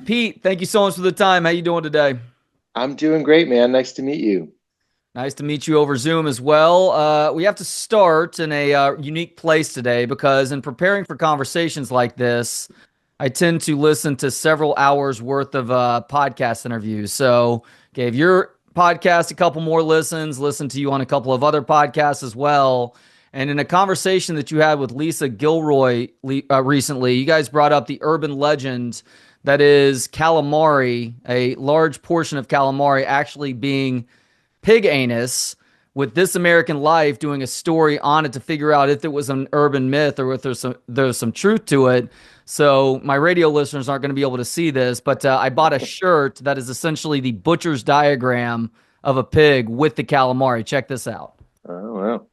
Pete, thank you so much for the time. How you doing today? I'm doing great, man. Nice to meet you. Nice to meet you over Zoom as well. We have to start in a unique place today because in preparing for conversations like this, I tend to listen to several hours worth of podcast interviews. So gave your podcast a couple more listens, listened to you on a couple of other podcasts as well. And in a conversation that you had with Lisa Gilroy recently, you guys brought up the urban legend that is calamari, a large portion of calamari actually being pig anus, with This American Life doing a story on it to figure out if it was an urban myth or if there's some truth to it. So my radio listeners aren't going to be able to see this, but I bought a shirt that is essentially the butcher's diagram of a pig with the calamari. Check this out. Oh, wow.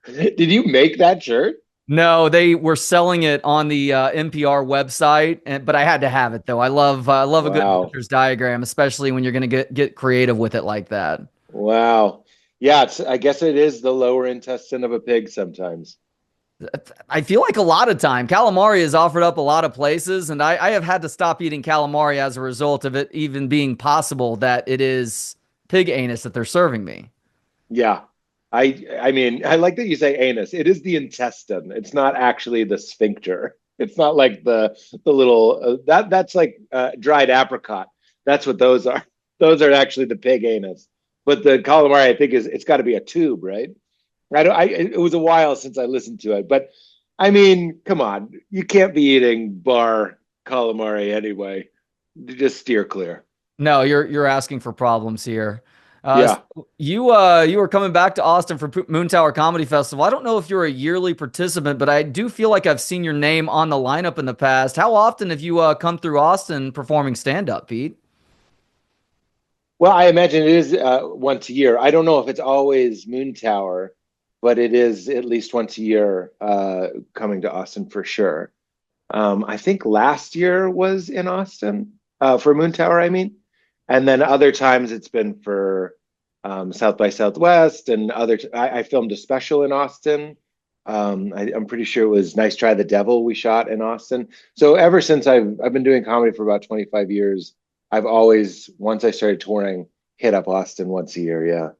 Did you make that shirt? No, they were selling it on the NPR website, but I had to have it though. I love a good Wow. butcher's diagram, especially when you're going to get creative with it like that. Wow. Yeah, I guess it is the lower intestine of a pig sometimes. I feel like a lot of time calamari is offered up a lot of places, and I have had to stop eating calamari as a result of it even being possible that it is pig anus that they're serving me. Yeah. I mean, I like that you say anus. It is the intestine. It's not actually the sphincter. It's not like the little that's like dried apricot. That's what those are. Those are actually the pig anus. But the calamari, I think, is it's got to be a tube, right? I don't. It was a while since I listened to it, but I mean, come on, you can't be eating bar calamari anyway. Just steer clear. No, you're asking for problems here. Yeah. You were coming back to Austin for Moontower Comedy Festival. I don't know if you're a yearly participant, but I do feel like I've seen your name on the lineup in the past. How often have you come through Austin performing stand up, Pete? Well, I imagine it is once a year. I don't know if it's always Moon Tower, but it is at least once a year coming to Austin for sure. I think last year was in Austin for Moon Tower, I mean. And then other times it's been for South by Southwest and I filmed a special in Austin. I'm pretty sure it was Nice Try the Devil we shot in Austin. So ever since I've been doing comedy for about 25 years, I've always once I started touring, hit up Austin once a year. Yeah.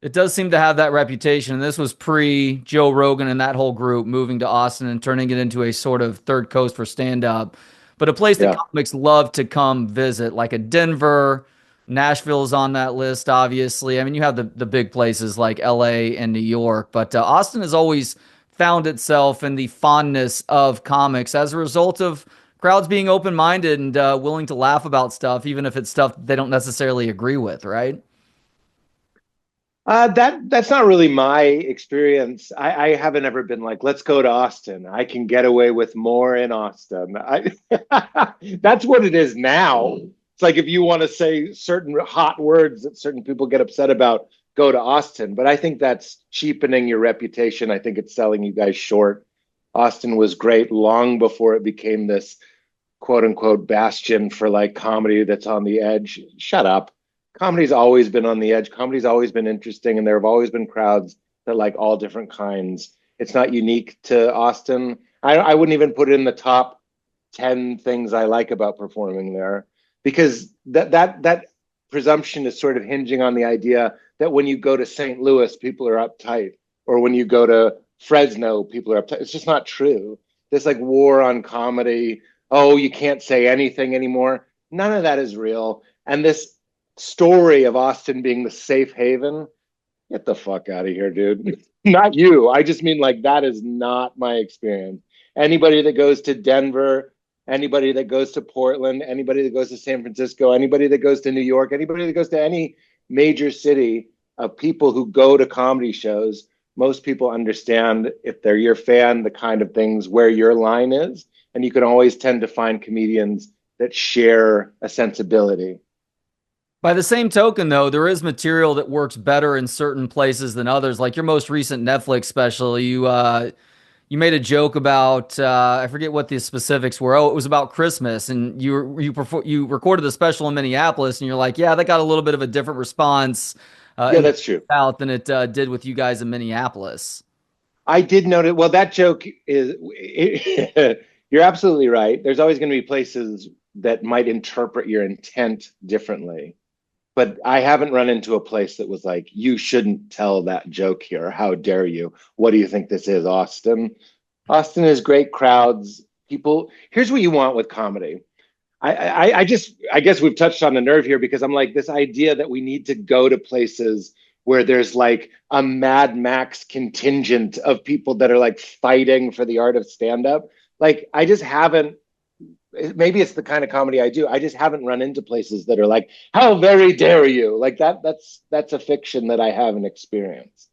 It does seem to have that reputation. And this was pre Joe Rogan and that whole group moving to Austin and turning it into a sort of third coast for stand up. But a place that Yeah. comics love to come visit, like a Denver, Nashville's on that list, obviously. I mean, you have the big places like LA and New York, but Austin has always found itself in the fondness of comics as a result of crowds being open minded and willing to laugh about stuff, even if it's stuff they don't necessarily agree with, right? That's not really my experience. I haven't ever been like, let's go to Austin. I can get away with more in Austin. That's what it is now. It's like if you want to say certain hot words that certain people get upset about, go to Austin. But I think that's cheapening your reputation. I think it's selling you guys short. Austin was great long before it became this quote unquote bastion for like comedy that's on the edge. Shut up. Comedy's always been on the edge. Comedy's always been interesting, and there have always been crowds that like all different kinds. It's not unique to Austin. I wouldn't even put it in the top 10 things I like about performing there because that presumption is sort of hinging on the idea that when you go to St. Louis, people are uptight, or when you go to Fresno, people are uptight. It's just not true. This like war on comedy. Oh, you can't say anything anymore. None of that is real. And this story of Austin being the safe haven, get the fuck out of here, dude. Not you. I just mean like that is not my experience. Anybody that goes to Denver, anybody that goes to Portland, anybody that goes to San Francisco, anybody that goes to New York, anybody that goes to any major city of people who go to comedy shows, most people understand if they're your fan, the kind of things where your line is. And you can always tend to find comedians that share a sensibility. By the same token, though, there is material that works better in certain places than others. Like your most recent Netflix special, you made a joke about I forget what the specifics were. Oh, it was about Christmas, and you recorded the special in Minneapolis, and you're like, yeah, that got a little bit of a different response Yeah, in the that's true. South than it did with you guys in Minneapolis. I did notice. Well, that joke is You're absolutely right. There's always going to be places that might interpret your intent differently. But I haven't run into a place that was like, you shouldn't tell that joke here. How dare you? What do you think this is, Austin? Austin is great crowds. People, here's what you want with comedy. I guess we've touched on the nerve here because I'm like this idea that we need to go to places where there's like a Mad Max contingent of people that are like fighting for the art of stand up. Like I just haven't, maybe it's the kind of comedy I do. I just haven't run into places that are like, how very dare you? Like that's a fiction that I haven't experienced.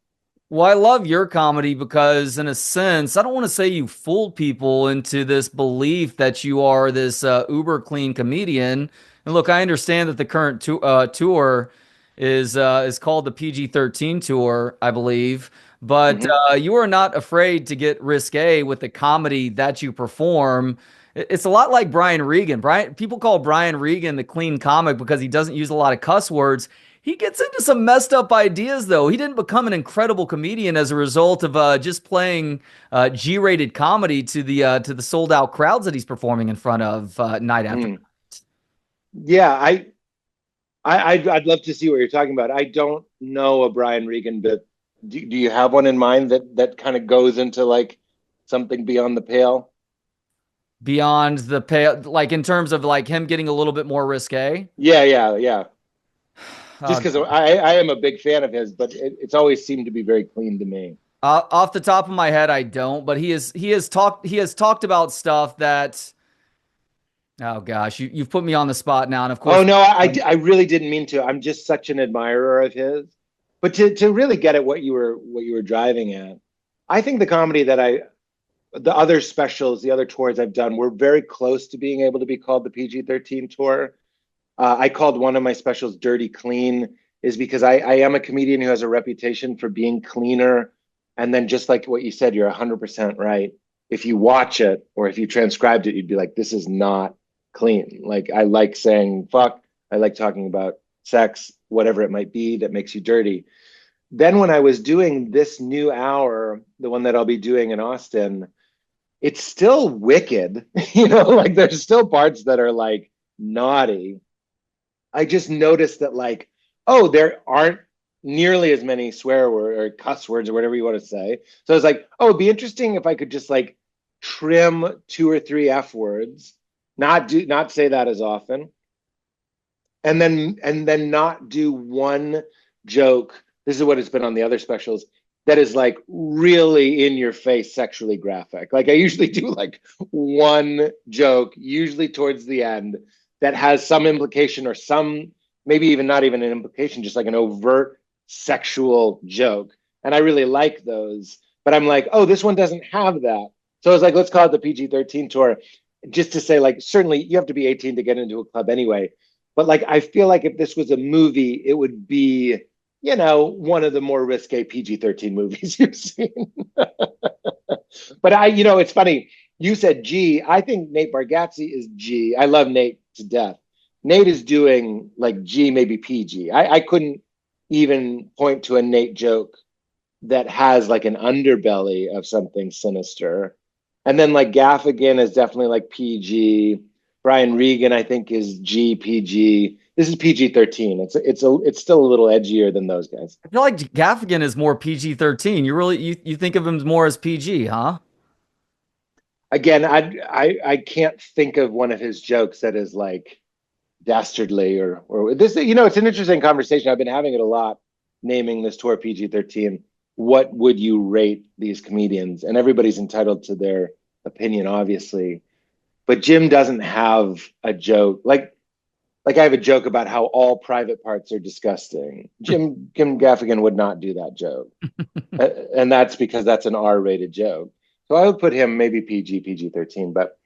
Well, I love your comedy because, in a sense, I don't want to say you fooled people into this belief that you are this uber clean comedian. And look, I understand that the current tour is called the PG-13 tour, I believe. But Mm-hmm. you are not afraid to get risque with the comedy that you perform. It's a lot like Brian Regan. People call Brian Regan the clean comic because he doesn't use a lot of cuss words. He gets into some messed up ideas, though. He didn't become an incredible comedian as a result of just playing G-rated comedy to the sold out crowds that he's performing in front of night after. Mm. Yeah, I'd love to see what you're talking about. I don't know a Brian Regan, but do you have one in mind that kind of goes into like something beyond the pale? Beyond the pale, like in terms of like him getting a little bit more risque. Yeah. Just Uh, because I am a big fan of his, but it's always seemed to be very clean to me. off the top of my head, I don't, but he has talked about stuff that. Oh gosh, you've put me on the spot now, and of Oh course. no, I really didn't mean to. I'm just such an admirer of his. But to really get at what you were driving at, I think the comedy that the other specials, the other tours I've done, were very close to being able to be called the PG-13 tour. I called one of my specials Dirty Clean, is because I am a comedian who has a reputation for being cleaner. And then just like what you said, you're 100% right. If you watch it or if you transcribed it, you'd be like, this is not clean. Like I like saying fuck. I like talking about sex, whatever it might be that makes you dirty. Then when I was doing this new hour, the one that I'll be doing in Austin, it's still wicked. Like there's still parts that are like naughty. I just noticed that like, oh, there aren't nearly as many swear words or cuss words or whatever you want to say. So I was like, oh, it'd be interesting if I could just like trim 2 or 3 F words, not say that as often, and then not do one joke. This is what it's been on the other specials that is like really in your face sexually graphic. Like I usually do like one joke, usually towards the end, that has some implication or some maybe even not even an implication, just like an overt sexual joke. And I really like those. But I'm like, oh, this one doesn't have that. So I was like, let's call it the PG-13 tour, just to say, like, certainly you have to be 18 to get into a club anyway. But like, I feel like if this was a movie, it would be, one of the more risque PG-13 movies you've seen. But it's funny. You said G. I think Nate Bargatze is G. I love Nate to death. Nate is doing like G, maybe PG. I couldn't even point to a Nate joke that has like an underbelly of something sinister. And then like Gaffigan is definitely like PG. Brian Regan, I think, is G, PG. This is PG-13. It's still a little edgier than those guys. I feel like Gaffigan is more PG-13. You think of him more as PG, huh? Again, I can't think of one of his jokes that is like dastardly or this. It's an interesting conversation. I've been having it a lot, naming this tour PG-13. What would you rate these comedians? And everybody's entitled to their opinion, obviously. But Jim doesn't have a joke like I have a joke about how all private parts are disgusting. Jim Gaffigan would not do that joke, and that's because that's an R-rated joke. So I would put him maybe PG-13, but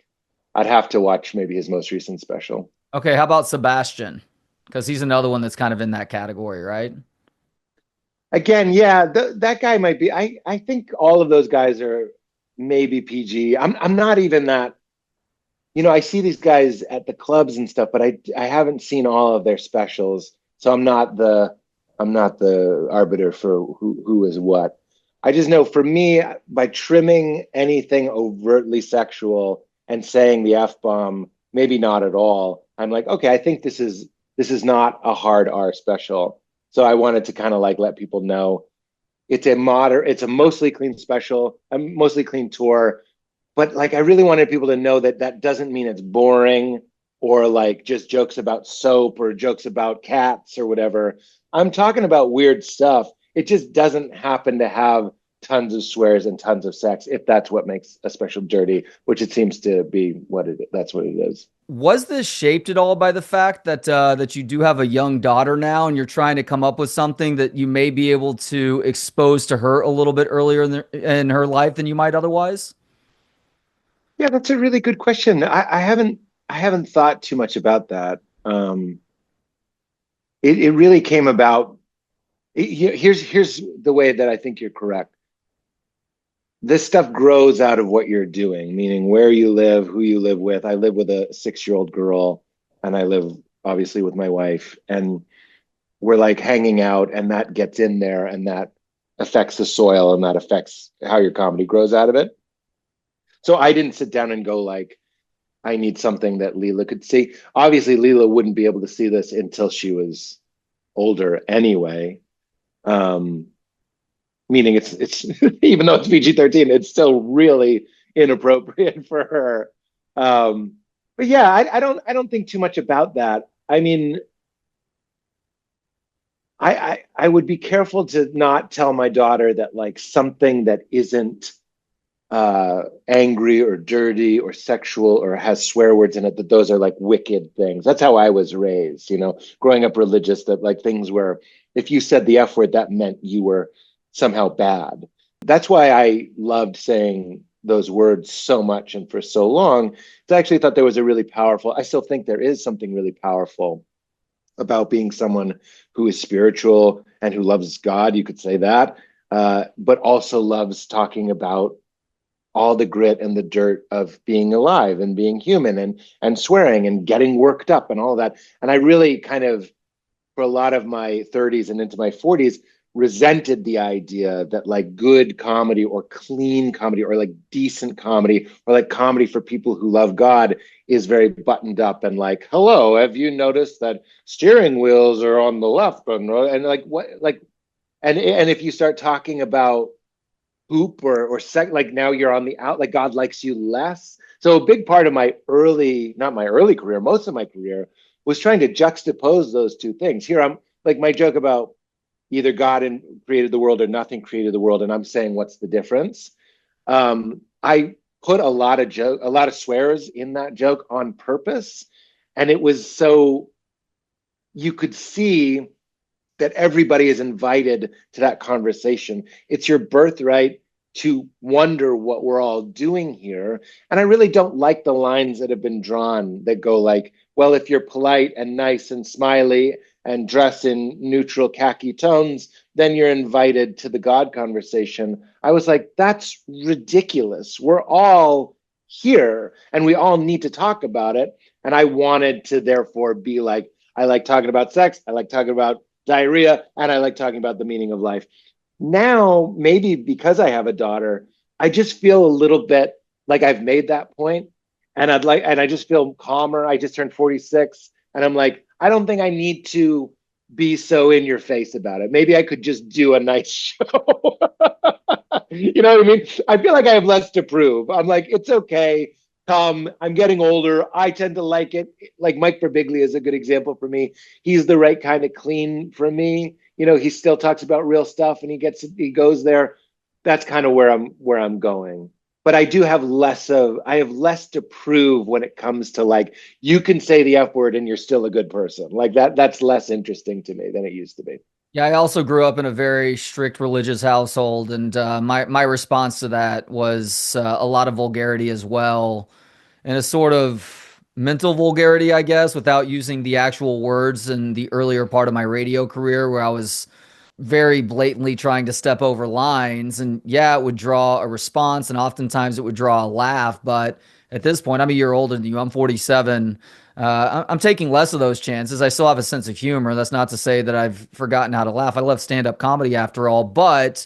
I'd have to watch maybe his most recent special. Okay, how about Sebastian? Because he's another one that's kind of in that category, right? Again, yeah, that guy might be. I think all of those guys are maybe PG. I'm not even that. I see these guys at the clubs and stuff, but I haven't seen all of their specials, so I'm not the arbiter for who is what. I just know for me, by trimming anything overtly sexual and saying the F bomb, maybe not at all, I'm like, okay, I think this is not a hard R special. So I wanted to kind of like let people know it's a mostly clean special, a mostly clean tour. But like I really wanted people to know that that doesn't mean it's boring or like just jokes about soap or jokes about cats or whatever. I'm talking about weird stuff. It just doesn't happen to have tons of swears and tons of sex if that's what makes a special dirty, which it seems to be that's what it is. Was this shaped at all by the fact that that you do have a young daughter now, and you're trying to come up with something that you may be able to expose to her a little bit earlier in her life than you might otherwise? Yeah, that's a really good question. I haven't thought too much about that. It really came about. Here's the way that I think you're correct. This stuff grows out of what you're doing, meaning where you live, who you live with. I live with a 6-year-old girl, and I live obviously with my wife, and we're like hanging out, and that gets in there, and that affects the soil, and that affects how your comedy grows out of it. So I didn't sit down and go like, I need something that Leela could see. Obviously, Leela wouldn't be able to see this until she was older anyway. Um, Meaning it's even though it's PG-13, it's still really inappropriate for her. But yeah, I don't think too much about that. I mean, I would be careful to not tell my daughter that like something that isn't angry or dirty or sexual or has swear words in it, that those are like wicked things. That's how I was raised, you know, growing up religious, that like things where if you said the F word, that meant you were somehow bad. That's why I loved saying those words so much and for so long. I actually thought there was a really powerful, I still think there is something really powerful about being someone who is spiritual and who loves God, you could say that, but also loves talking about all the grit and the dirt of being alive and being human and swearing and getting worked up and all that. And I really kind of, for a lot of my 30s and into my 40s, resented the idea that like good comedy or clean comedy or like decent comedy or like comedy for people who love God is very buttoned up and like, hello, have you noticed that steering wheels are on the left and like what like and if you start talking about poop or sex, like now you're on the out, like God likes you less. So a big part of my early, not my early career, most of my career was trying to juxtapose those two things. Here I'm like my joke about either God created the world or nothing created the world, and I'm saying what's the difference. I put a lot of swears in that joke on purpose, and it was so you could see that everybody is invited to that conversation. It's your birthright to wonder what we're all doing here. And I really don't like the lines that have been drawn that go like, well, if you're polite and nice and smiley and dress in neutral khaki tones, then you're invited to the God conversation. I was like, that's ridiculous. We're all here and we all need to talk about it. And I wanted to therefore be like, I like talking about sex. I like talking about diarrhea, and I like talking about the meaning of life. Now, maybe because I have a daughter, I just feel a little bit like I've made that point, and and I just feel calmer. I just turned 46, and I'm like, I don't think I need to be so in your face about it. Maybe I could just do a nice show. You know what I mean? I feel like I have less to prove. I'm like, it's okay. I'm getting older. I tend to like it. Like Mike Birbiglia is a good example for me. He's the right kind of clean for me. You know, he still talks about real stuff and he goes there. That's kind of where I'm going. But I have less to prove when it comes to like, you can say the F word and you're still a good person. Like that's less interesting to me than it used to be. Yeah, I also grew up in a very strict religious household, and my response to that was a lot of vulgarity as well, and a sort of mental vulgarity, I guess, without using the actual words in the earlier part of my radio career, where I was very blatantly trying to step over lines. And yeah, it would draw a response, and oftentimes it would draw a laugh. But at this point, I'm a year older than you. I'm 47. I'm taking less of those chances. I still have a sense of humor. That's not to say that I've forgotten how to laugh. I love stand up comedy after all. But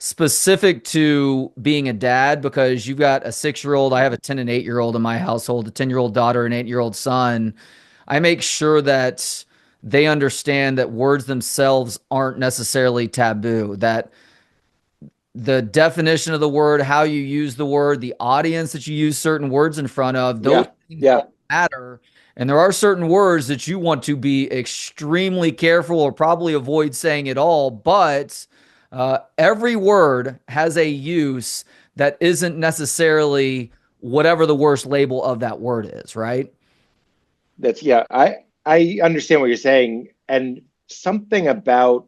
specific to being a dad because you've got a 6-year old. I have a 10 and 8-year old in my household, a 10-year-old daughter, an 8-year-old son. I make sure that they understand that words themselves aren't necessarily taboo, that the definition of the word, how you use the word, the audience that you use certain words in front of, those Yeah, things yeah. all matter. And there are certain words that you want to be extremely careful or probably avoid saying at all. But every word has a use that isn't necessarily whatever the worst label of that word is, right? That's yeah. I understand what you're saying, and something about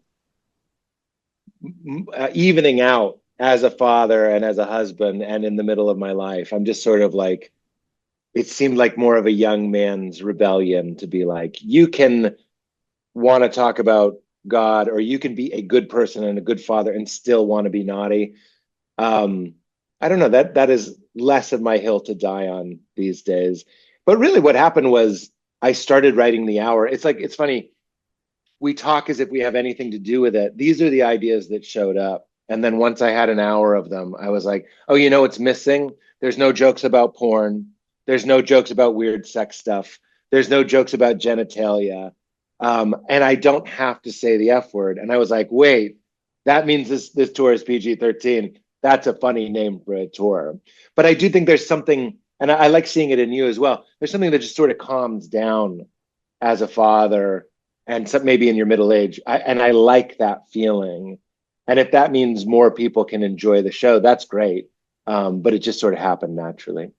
evening out as a father and as a husband and in the middle of my life. I'm just sort of like, it seemed like more of a young man's rebellion to be like, you can want to talk about God, or you can be a good person and a good father and still want to be naughty. Um, I don't know, that is less of my hill to die on these days. But really, what happened was I started writing the hour. It's like, it's funny. We talk as if we have anything to do with it. These are the ideas that showed up. And then once I had an hour of them, I was like, oh, you know what's missing? There's no jokes about porn. There's no jokes about weird sex stuff. There's no jokes about genitalia. And I don't have to say the F word. And I was like, wait, that means this tour is PG-13. That's a funny name for a tour. But I do think there's something, and I like seeing it in you as well. There's something that just sort of calms down as a father and some, maybe in your middle age. And I like that feeling. And if that means more people can enjoy the show, that's great. But it just sort of happened naturally.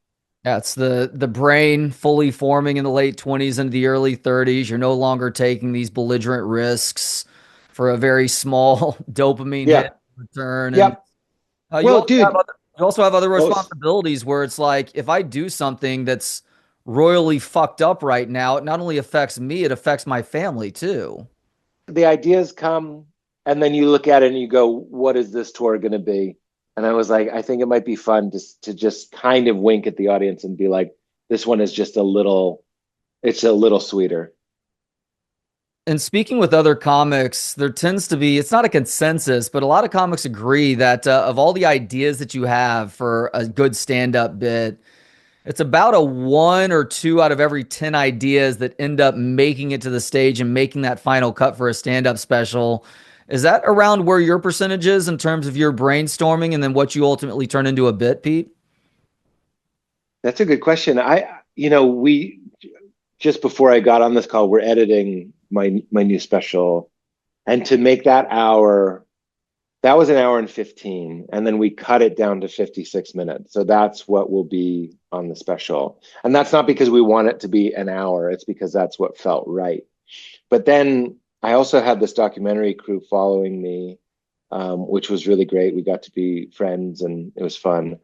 Yeah, it's the brain fully forming in the late 20s into the early 30s. You're no longer taking these belligerent risks for a very small dopamine hit Yeah. return. And Yep. Well, dude. you also have other Oh, responsibilities where it's like if I do something that's royally fucked up right now, it not only affects me, it affects my family too. the ideas come, and then you look at it and you go, what is this tour going to be? And I was like, I think it might be fun to just kind of wink at the audience and be like, this one is just it's a little sweeter. And speaking with other comics, there tends to be, it's not a consensus, but a lot of comics agree that of all the ideas that you have for a good stand up bit, it's about a 1 or 2 out of every 10 ideas that end up making it to the stage and making that final cut for a stand up special. Is that around where your percentage is in terms of your brainstorming and then what you ultimately turn into a bit, Pete? That's a good question. We just before I got on this call, we're editing my new special, and to make that hour, that was an hour and 15, and then we cut it down to 56 minutes. So that's what will be on the special. And that's not because we want it to be an hour, it's because that's what felt right. But then I also had this documentary crew following me, which was really great. We got to be friends and it was fun.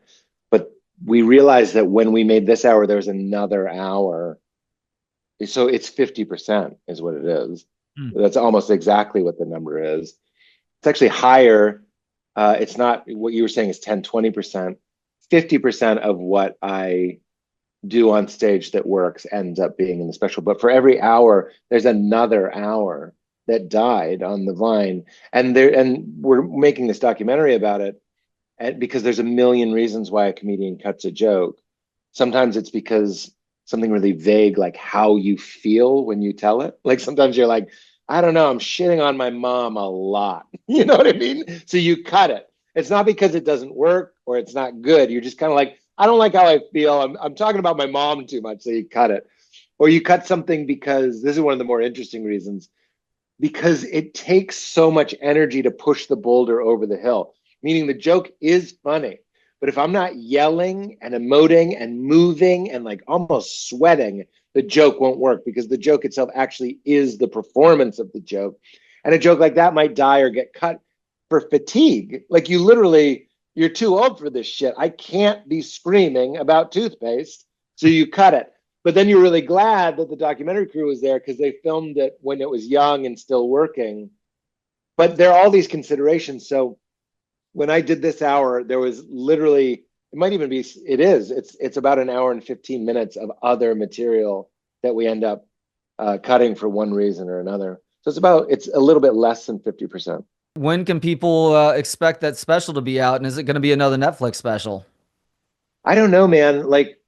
But we realized that when we made this hour, there's another hour. So it's 50% is what it is. Hmm. That's almost exactly what the number is. It's actually higher. It's not what you were saying is 10, 20%. 50% of what I do on stage that works ends up being in the special. But for every hour, there's another hour that died on the vine. And we're making this documentary about it, and because there's a million reasons why a comedian cuts a joke. Sometimes it's because something really vague, like how you feel when you tell it. Like sometimes you're like, I don't know, I'm shitting on my mom a lot. You know what I mean? So you cut it. It's not because it doesn't work or it's not good. You're just kind of like, I don't like how I feel. I'm talking about my mom too much. So you cut it. Or you cut something because this is one of the more interesting reasons, because it takes so much energy to push the boulder over the hill, meaning the joke is funny. But if I'm not yelling and emoting and moving and like almost sweating, the joke won't work, because the joke itself actually is the performance of the joke. And a joke like that might die or get cut for fatigue. Like you literally, you're too old for this shit. I can't be screaming about toothpaste. So you cut it. But then you're really glad that the documentary crew was there because they filmed it when it was young and still working. But there are all these considerations. So when I did this hour, there was literally, it might even be, it's about an hour and 15 minutes of other material that we end up cutting for one reason or another. So it's a little bit less than 50%. When can people expect that special to be out? And is it going to be another Netflix special? I don't know, man. Like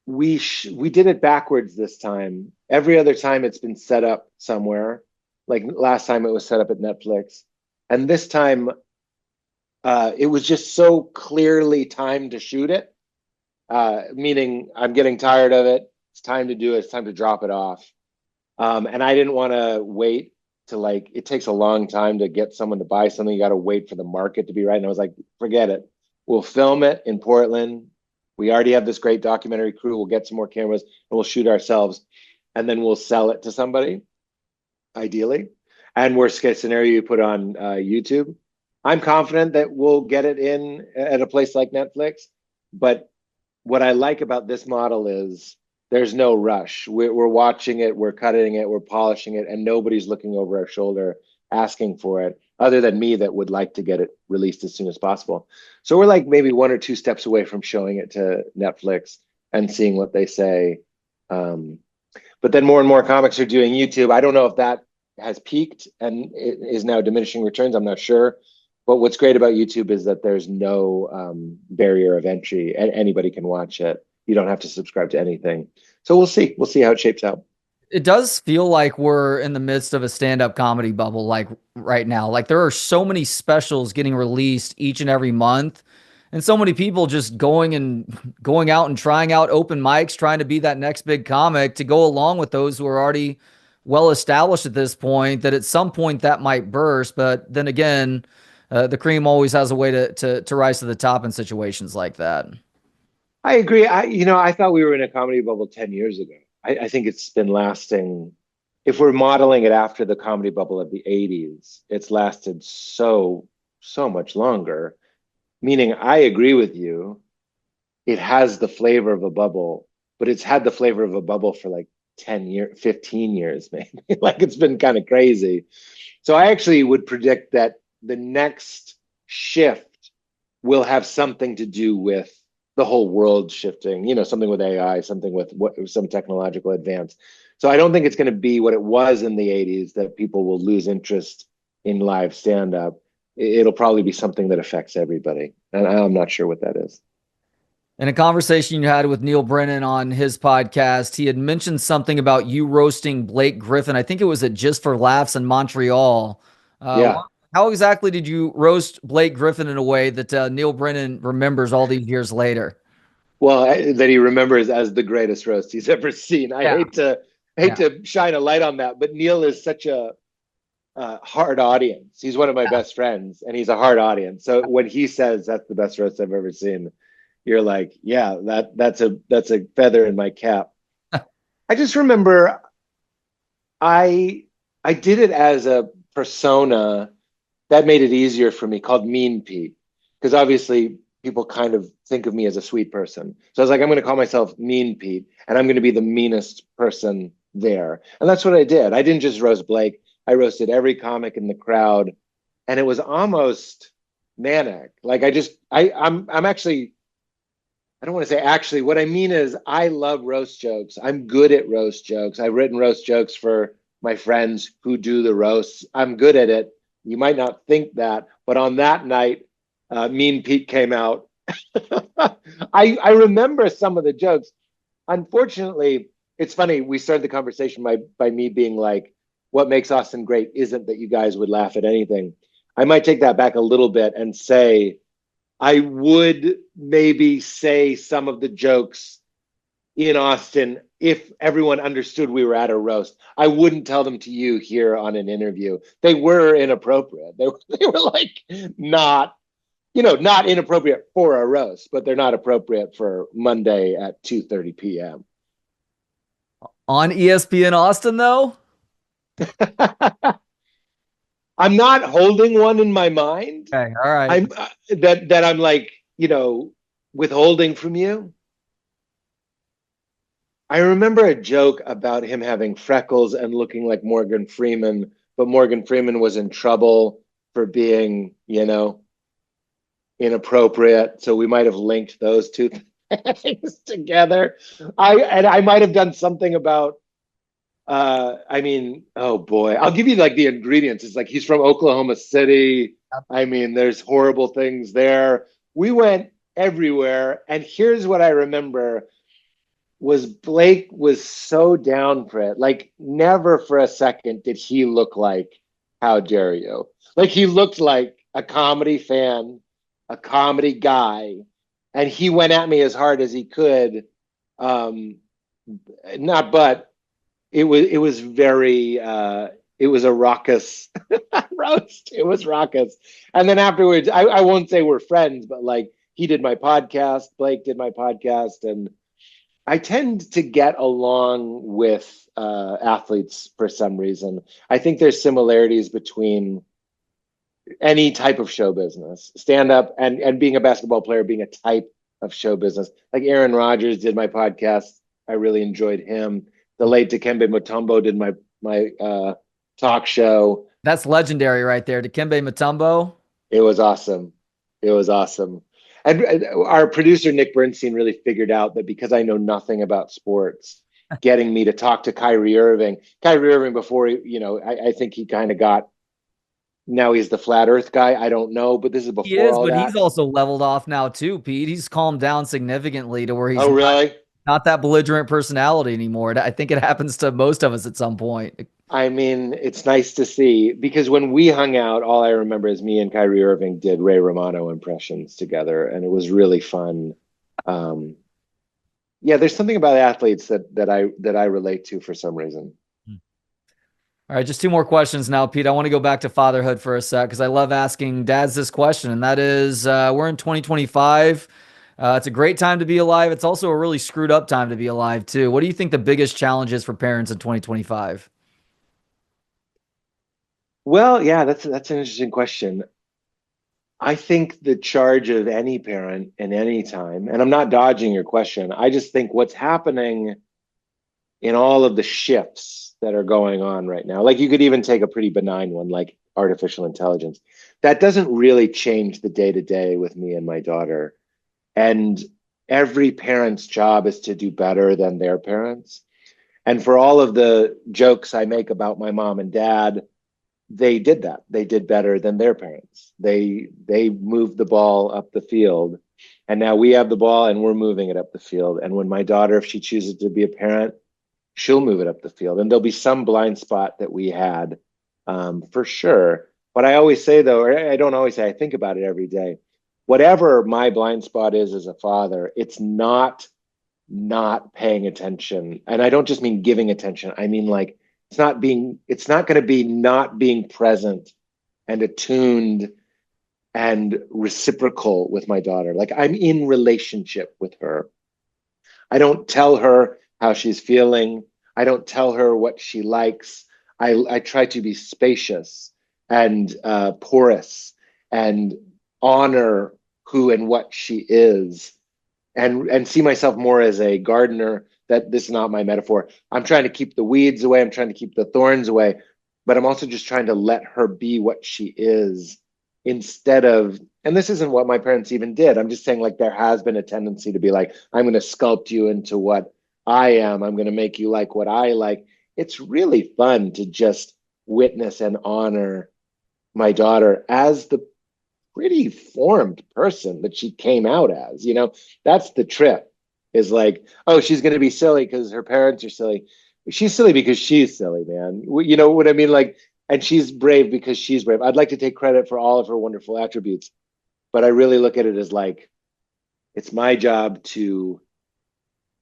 we did it backwards this time. Every other time it's been set up somewhere. Like last time it was set up at Netflix, and this time it was just so clearly timed to shoot it. Meaning I'm getting tired of it. It's time to do it. It's time to drop it off. And I didn't want to wait to like, it takes a long time to get someone to buy something. You got to wait for the market to be right. And I was like, forget it. We'll film it in Portland. We already have this great documentary crew. We'll get some more cameras and we'll shoot ourselves. And then we'll sell it to somebody, ideally. And worst case scenario, you put on YouTube. I'm confident that we'll get it in at a place like Netflix. But what I like about this model is there's no rush. We're watching it, we're cutting it, we're polishing it, and nobody's looking over our shoulder asking for it, other than me that would like to get it released as soon as possible. So we're like maybe 1 or 2 steps away from showing it to Netflix and seeing what they say. But then more and more comics are doing YouTube. I don't know if that has peaked and it is now diminishing returns. I'm not sure. But what's great about YouTube is that there's no barrier of entry, and anybody can watch it. You don't have to subscribe to anything. So we'll see. We'll see how it shapes out. It does feel like we're in the midst of a stand-up comedy bubble, like right now. Like there are so many specials getting released each and every month, and so many people just going out and trying out open mics, trying to be that next big comic to go along with those who are already well established at this point. That at some point that might burst, but then again, the cream always has a way to rise to the top in situations like that. I agree. I thought we were in a comedy bubble 10 years ago. I think it's been lasting. If we're modeling it after the comedy bubble of the 80s, it's lasted so much longer. Meaning, I agree with you. It has the flavor of a bubble, but it's had the flavor of a bubble for like 10 years, 15 years, maybe. Like it's been kind of crazy. So I actually would predict that the next shift will have something to do with the whole world shifting, something with AI, something with some technological advance. So I don't think it's going to be what it was in the 80s that people will lose interest in live stand up. It'll probably be something that affects everybody. And I'm not sure what that is. In a conversation you had with Neil Brennan on his podcast, he had mentioned something about you roasting Blake Griffin. I think it was at Just for Laughs in Montreal. Uh, Yeah. how exactly did you roast Blake Griffin in a way that Neil Brennan remembers all these years later? Well, that he remembers as the greatest roast he's ever seen. I Yeah, hate yeah, to shine a light on that, but Neil is such a hard audience. He's one of my yeah. best friends, and he's a hard audience. So when he says that's the best roast I've ever seen, you're like, yeah, that's a feather in my cap. I just remember I I did it as a persona that made it easier for me, called Mean Pete, because obviously people kind of think of me as a sweet person. So I was like, I'm going to call myself Mean Pete, and I'm going to be the meanest person there. And that's what I did. I didn't just roast Blake. I roasted every comic in the crowd, and it was almost manic. Like I'm actually, I don't want to say actually. What I mean is, I love roast jokes. I'm good at roast jokes. I've written roast jokes for my friends who do the roasts. I'm good at it. You might not think that, but on that night, Mean Pete came out. I remember some of the jokes. Unfortunately, it's funny. We started the conversation by me being like, "What makes Austin great isn't that you guys would laugh at anything." I might take that back a little bit and say I would maybe say some of the jokes in Austin if everyone understood we were at a roast. I wouldn't tell them to you here on an interview. They were inappropriate. They were like not, not inappropriate for a roast, but they're not appropriate for Monday at 2:30 p.m. On ESPN Austin, though? I'm not holding one in my mind. Okay, all right. I'm that I'm like, withholding from you. I remember a joke about him having freckles and looking like Morgan Freeman, but Morgan Freeman was in trouble for being, inappropriate. So we might have linked those two things together. I might have done something about I mean, oh boy, I'll give you like the ingredients. It's like he's from Oklahoma City. I mean, there's horrible things there. We went everywhere, and here's what I remember was Blake was so down for it. Like, never for a second did he look like, how dare you? Like, he looked like a comedy fan, a comedy guy, and he went at me as hard as he could. Um, not, but it was very it was a raucous roast. It was raucous. And then afterwards, I won't say we're friends, but like he did my podcast, Blake did my podcast, and I tend to get along with athletes for some reason. I think there's similarities between any type of show business, stand up and being a basketball player, being a type of show business. Like Aaron Rodgers did my podcast. I really enjoyed him. The late Dikembe Mutombo did my talk show. That's legendary right there. Dikembe Mutombo. It was awesome. It was awesome. And our producer, Nick Bernstein, really figured out that because I know nothing about sports, getting me to talk to Kyrie Irving before, I think he kind of got, now he's the flat earth guy. I don't know, but this is He before is, all but that. he's also leveled off now too, Pete. He's calmed down significantly to where he's Oh, really? not that belligerent personality anymore. I think it happens to most of us at some point. I mean, it's nice to see because when we hung out, all I remember is me and Kyrie Irving did Ray Romano impressions together, and it was really fun. Um, yeah, there's something about athletes that I relate to for some reason. All right, just two more questions now, Pete. I want to go back to fatherhood for a sec because I love asking dads this question, and that is, we're in 2025. It's a great time to be alive. It's also a really screwed up time to be alive too. What do you think the biggest challenge is for parents in 2025? Well, yeah, that's an interesting question. I think the charge of any parent in any time, and I'm not dodging your question, I just think what's happening in all of the shifts that are going on right now, like you could even take a pretty benign one like artificial intelligence, that doesn't really change the day to day with me and my daughter. And every parent's job is to do better than their parents. And for all of the jokes I make about my mom and dad, they did that. They did better than their parents. They moved the ball up the field. And now we have the ball and we're moving it up the field. And when my daughter, if she chooses to be a parent, she'll move it up the field. And there'll be some blind spot that we had, for sure. But I always say, though, or I don't always say, I think about it every day. Whatever my blind spot is as a father, it's not paying attention. And I don't just mean giving attention. I mean, like, it's not going to be not being present and attuned and reciprocal with my daughter. Like, I'm in relationship with her. I don't tell her how she's feeling. I don't tell her what she likes. I try to be spacious and porous and honor who and what she is, and see myself more as a gardener. That this is not my metaphor. I'm trying to keep the weeds away. I'm trying to keep the thorns away, but I'm also just trying to let her be what she is instead of, and this isn't what my parents even did. I'm just saying, like, there has been a tendency to be like, I'm going to sculpt you into what I am. I'm going to make you like what I like. It's really fun to just witness and honor my daughter as the pretty formed person that she came out as. That's the trip, is like, oh, she's going to be silly because her parents are silly. She's silly because she's silly, man. You know what I mean? Like, and she's brave because she's brave. I'd like to take credit for all of her wonderful attributes, but I really look at it as like, it's my job to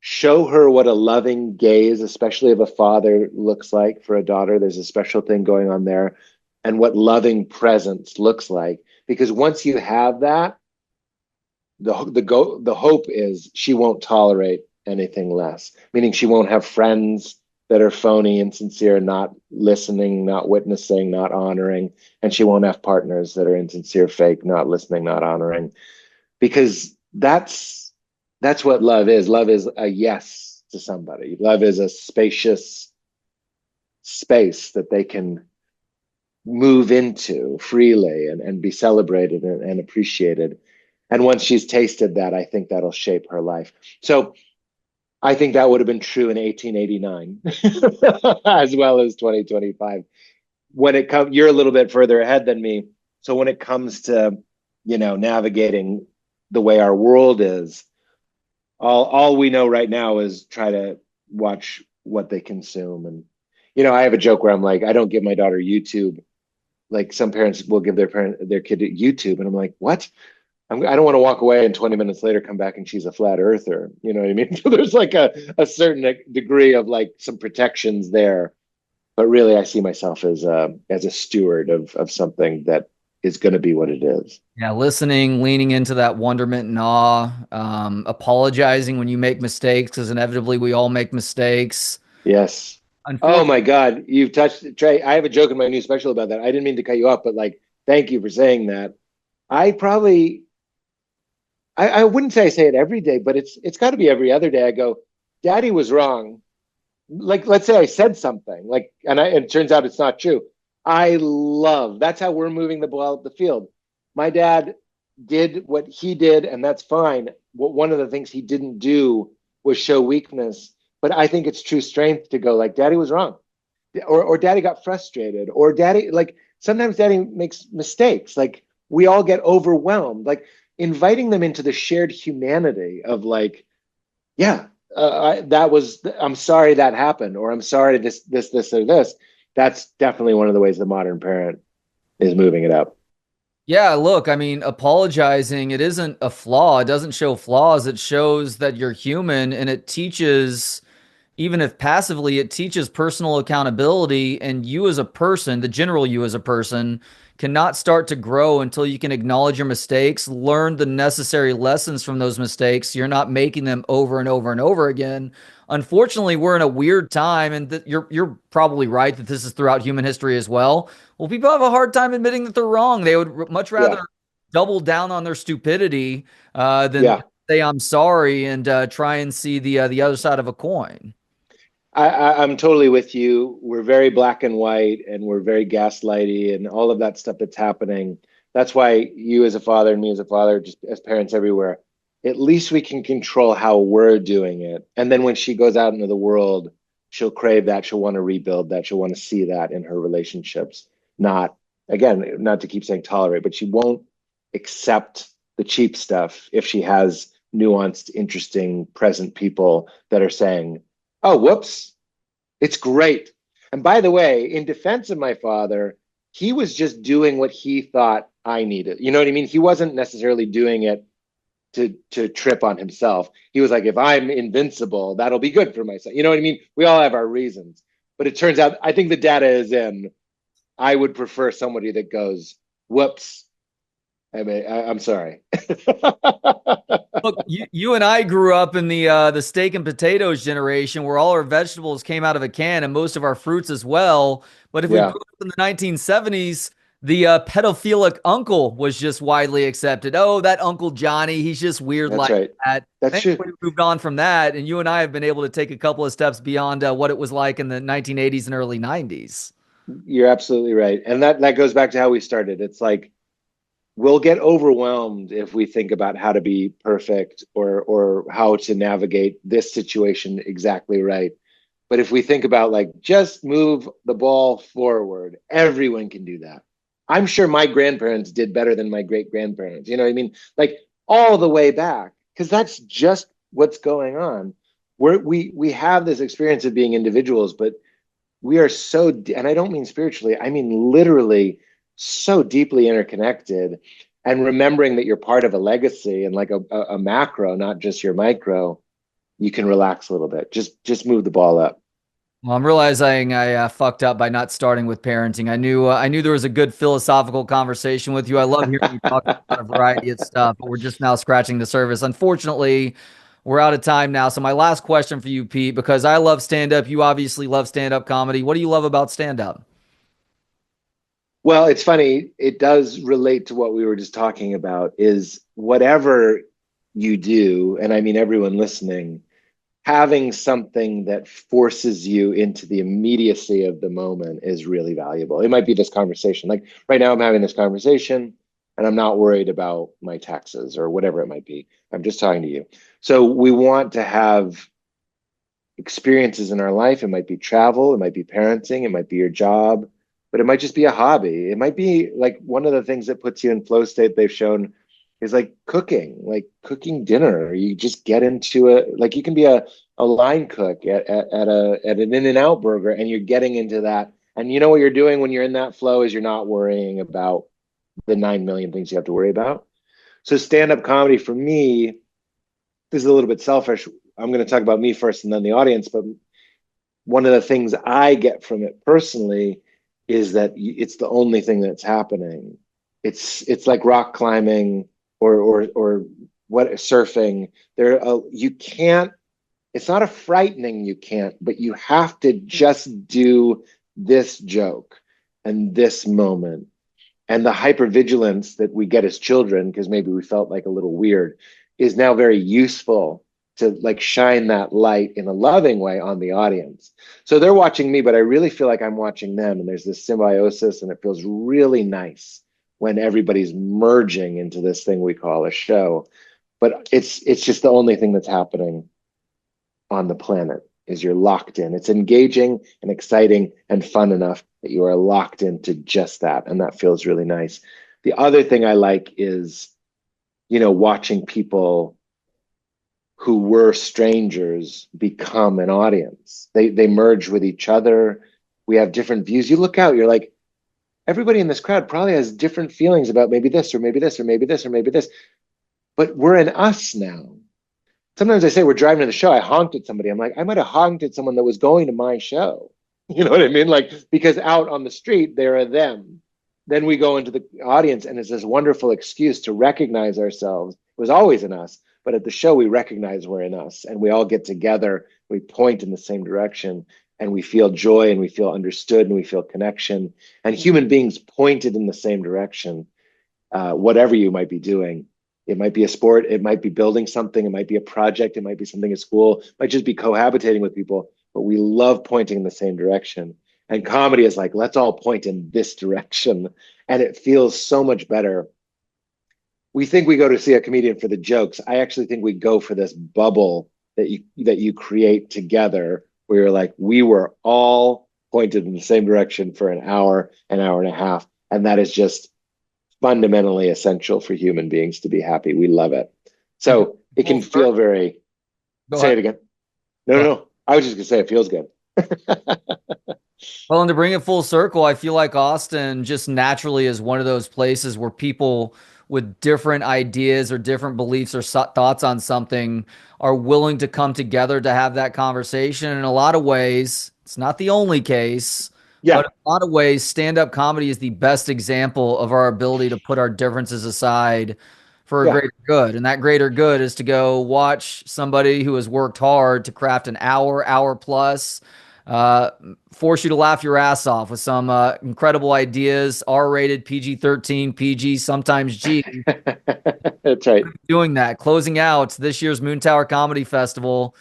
show her what a loving gaze, especially of a father, looks like for a daughter. There's a special thing going on there, and what loving presence looks like. Because once you have that, the hope is she won't tolerate anything less. Meaning she won't have friends that are phony, insincere, not listening, not witnessing, not honoring, and she won't have partners that are insincere, fake, not listening, not honoring. Because that's what love is. Love is a yes to somebody. Love is a spacious space that they can move into freely and be celebrated and appreciated. And once she's tasted that, I think that'll shape her life. So I think that would have been true in 1889 as well as 2025. When it comes, you're a little bit further ahead than me. So when it comes to, navigating the way our world is, all we know right now is try to watch what they consume. And, I have a joke where I'm like, I don't give my daughter YouTube. Like some parents will give their kid YouTube. And I'm like, what? I don't want to walk away and 20 minutes later come back and she's a flat earther. You know what I mean? So there's like a certain degree of like some protections there. But really, I see myself as a steward of something that is going to be what it is. Yeah, listening, leaning into that wonderment and awe, apologizing when you make mistakes, because inevitably we all make mistakes. Yes. Oh Unfortunately, my God, you've touched Trey. I have a joke in my new special about that. I didn't mean to cut you off, but like, thank you for saying that. I probably, I wouldn't say it every day, but it's got to be every other day. I go, Daddy was wrong. Like, let's say I said something, like, and it turns out it's not true. That's how we're moving the ball up the field. My dad did what he did, and that's fine. One of the things he didn't do was show weakness, but I think it's true strength to go like, Daddy was wrong, or Daddy got frustrated, or Daddy, like, sometimes Daddy makes mistakes. Like, we all get overwhelmed. Like, inviting them into the shared humanity of like, yeah, I'm sorry that happened, or I'm sorry this, or this. That's definitely one of the ways the modern parent is moving it up. yeah, look, I mean, apologizing, it isn't a flaw. It doesn't show flaws. It shows that you're human, and it teaches, even if passively, it teaches personal accountability. And you as a person, the general you as a person, cannot start to grow until you can acknowledge your mistakes, learn the necessary lessons from those mistakes. You're not making them over and over and over again. Unfortunately, we're in a weird time, and you're probably right that this is throughout human history as well. Well, people have a hard time admitting that they're wrong. They would much rather Yeah, double down on their stupidity than yeah. say I'm sorry and try and see the other side of a coin. I'm totally with you. We're very black and white, and we're very gaslighty, and all of that stuff that's happening. That's why you, as a father, and me as a father, just as parents everywhere, at least we can control how we're doing it. And then when she goes out into the world, she'll crave that. She'll want to rebuild that. She'll want to see that in her relationships. Not, again, not to keep saying tolerate, but she won't accept the cheap stuff if she has nuanced, interesting, present people that are saying, oh, whoops, it's great. And by the way, in defense of my father, he was just doing what he thought I needed. You know what I mean? He wasn't necessarily doing it to trip on himself. He was like, if I'm invincible, that'll be good for myself. You know what I mean? We all have our reasons. But it turns out, I think the data is in. I would prefer somebody that goes, whoops. I'm sorry. Look, you and I grew up in the steak and potatoes generation where all our vegetables came out of a can and most of our fruits as well. But if we Yeah, grew up in the 1970s, the pedophilic uncle was just widely accepted. Oh, that Uncle Johnny, he's just weird that's like right. that. That's true. Thankfully, we moved on from that, and you and I have been able to take a couple of steps beyond what it was like in the 1980s and early 90s. You're absolutely right. And that goes back to how we started. It's like we'll get overwhelmed if we think about how to be perfect or how to navigate this situation exactly right. But if we think about like just move the ball forward, everyone can do that. I'm sure my grandparents did better than my great grandparents. You know what I mean? Like all the way back, because that's just what's going on. We have this experience of being individuals, but we are so, and I don't mean spiritually, I mean literally so deeply interconnected. And remembering that you're part of a legacy and like a macro, not just your micro, you can relax a little bit. Just move the ball up. Well, I'm realizing I fucked up by not starting with parenting. I knew there was a good philosophical conversation with you. I love hearing you talk about a variety of stuff, but we're just now scratching the surface. Unfortunately, we're out of time now. So my last question for you, Pete, because I love stand up, you obviously love stand up comedy. What do you love about stand up? Well, it's funny. It does relate to what we were just talking about is whatever you do, and I mean everyone listening, having something that forces you into the immediacy of the moment is really valuable. It might be this conversation. Like right now, I'm having this conversation and I'm not worried about my taxes or whatever it might be. I'm just talking to you. So we want to have experiences in our life. It might be travel, it might be parenting, it might be your job, but it might just be a hobby. It might be like one of the things that puts you in flow state they've shown is like cooking dinner. You just get into it. Like you can be a line cook at an In-N-Out burger, and you're getting into that. And you know what you're doing when you're in that flow is you're not worrying about the 9 million things you have to worry about. So stand-up comedy for me, this is a little bit selfish. I'm going to talk about me first and then the audience, but one of the things I get from it personally is that it's the only thing that's happening. It's like rock climbing or what surfing. You can't. It's not a frightening you can't, but you have to just do this joke and this moment. And the hypervigilance that we get as children, because maybe we felt like a little weird, is now very useful to like shine that light in a loving way on the audience. So they're watching me, but I really feel like I'm watching them. And there's this symbiosis, and it feels really nice when everybody's merging into this thing we call a show. But it's just the only thing that's happening on the planet is you're locked in. It's engaging and exciting and fun enough that you are locked into just that. And that feels really nice. The other thing I like is, watching people who were strangers become an audience. They merge with each other. We have different views. You look out, you're like, everybody in this crowd probably has different feelings about maybe this or maybe this or maybe this or maybe this. But we're in us now. Sometimes I say we're driving to the show. I honked at somebody. I'm like, I might have honked at someone that was going to my show. You know what I mean? Like, because out on the street, there are them. Then we go into the audience, and it's this wonderful excuse to recognize ourselves. It was always in us, but at the show, we recognize we're in us, and we all get together. We point in the same direction, and we feel joy, and we feel understood, and we feel connection. And human beings pointed in the same direction, whatever you might be doing. It might be a sport. It might be building something. It might be a project. It might be something at school. It might just be cohabitating with people. But we love pointing in the same direction. And comedy is like, let's all point in this direction. And it feels so much better. We think we go to see a comedian for the jokes. I actually think we go for this bubble that you create together, where you're like, we were all pointed in the same direction for an hour and a half. And that is just fundamentally essential for human beings to be happy. We love it. So it can feel very, say it again. No. I was just gonna say it feels good. Well, and to bring it full circle, I feel like Austin just naturally is one of those places where people with different ideas or different beliefs or thoughts on something are willing to come together to have that conversation. In a lot of ways, it's not the only case, Yeah. but in a lot of ways, stand-up comedy is the best example of our ability to put our differences aside for a greater good. And that greater good is to go watch somebody who has worked hard to craft an hour plus, force you to laugh your ass off with some incredible ideas, R-rated, PG-13, PG, sometimes G. That's right. Doing that, closing out this year's Moontower Comedy Festival,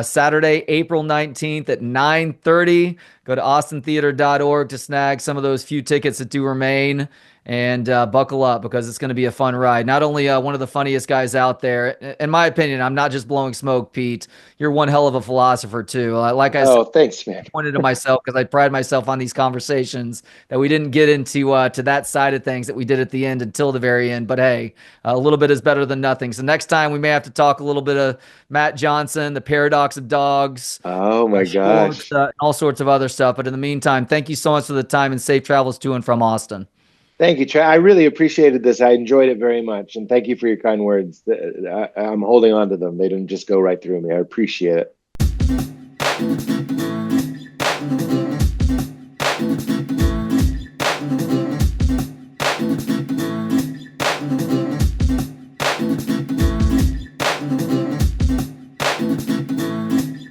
Saturday, April 19th at 9:30. Go to austintheater.org to snag some of those few tickets that do remain. And buckle up, because it's going to be a fun ride. Not only one of the funniest guys out there, in my opinion, I'm not just blowing smoke, Pete. You're one hell of a philosopher too. Like I said, thanks, man. I pointed to myself because I pride myself on these conversations that we didn't get into to that side of things that we did at the end until the very end. But hey, a little bit is better than nothing. So next time we may have to talk a little bit of Matt Johnson, the paradox of dogs. Oh my gosh. Sports, all sorts of other stuff. But in the meantime, thank you so much for the time and safe travels to and from Austin. Thank you, Trey. I really appreciated this. I enjoyed it very much. And thank you for your kind words. I'm holding on to them. They didn't just go right through me. I appreciate it.